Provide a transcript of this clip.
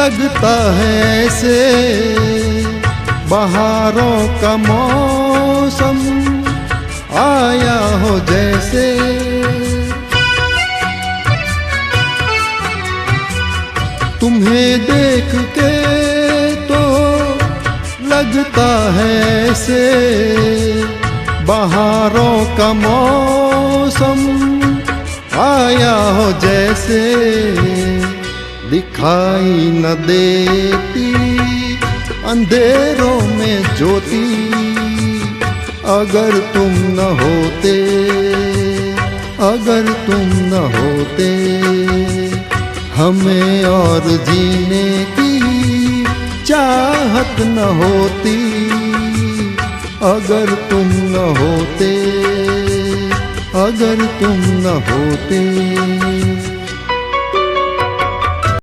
लगता है ऐसे बहारों का मौसम आया हो जैसे। तुम्हें देख के तो लगता है ऐसे बहारों का मौसम आया हो जैसे। दिखाई न देती अंधेरों में ज्योति, अगर तुम न होते, अगर तुम न होते, हमें और जीने की चाहत न होती। अगर तुम न होते, अगर तुम न होते।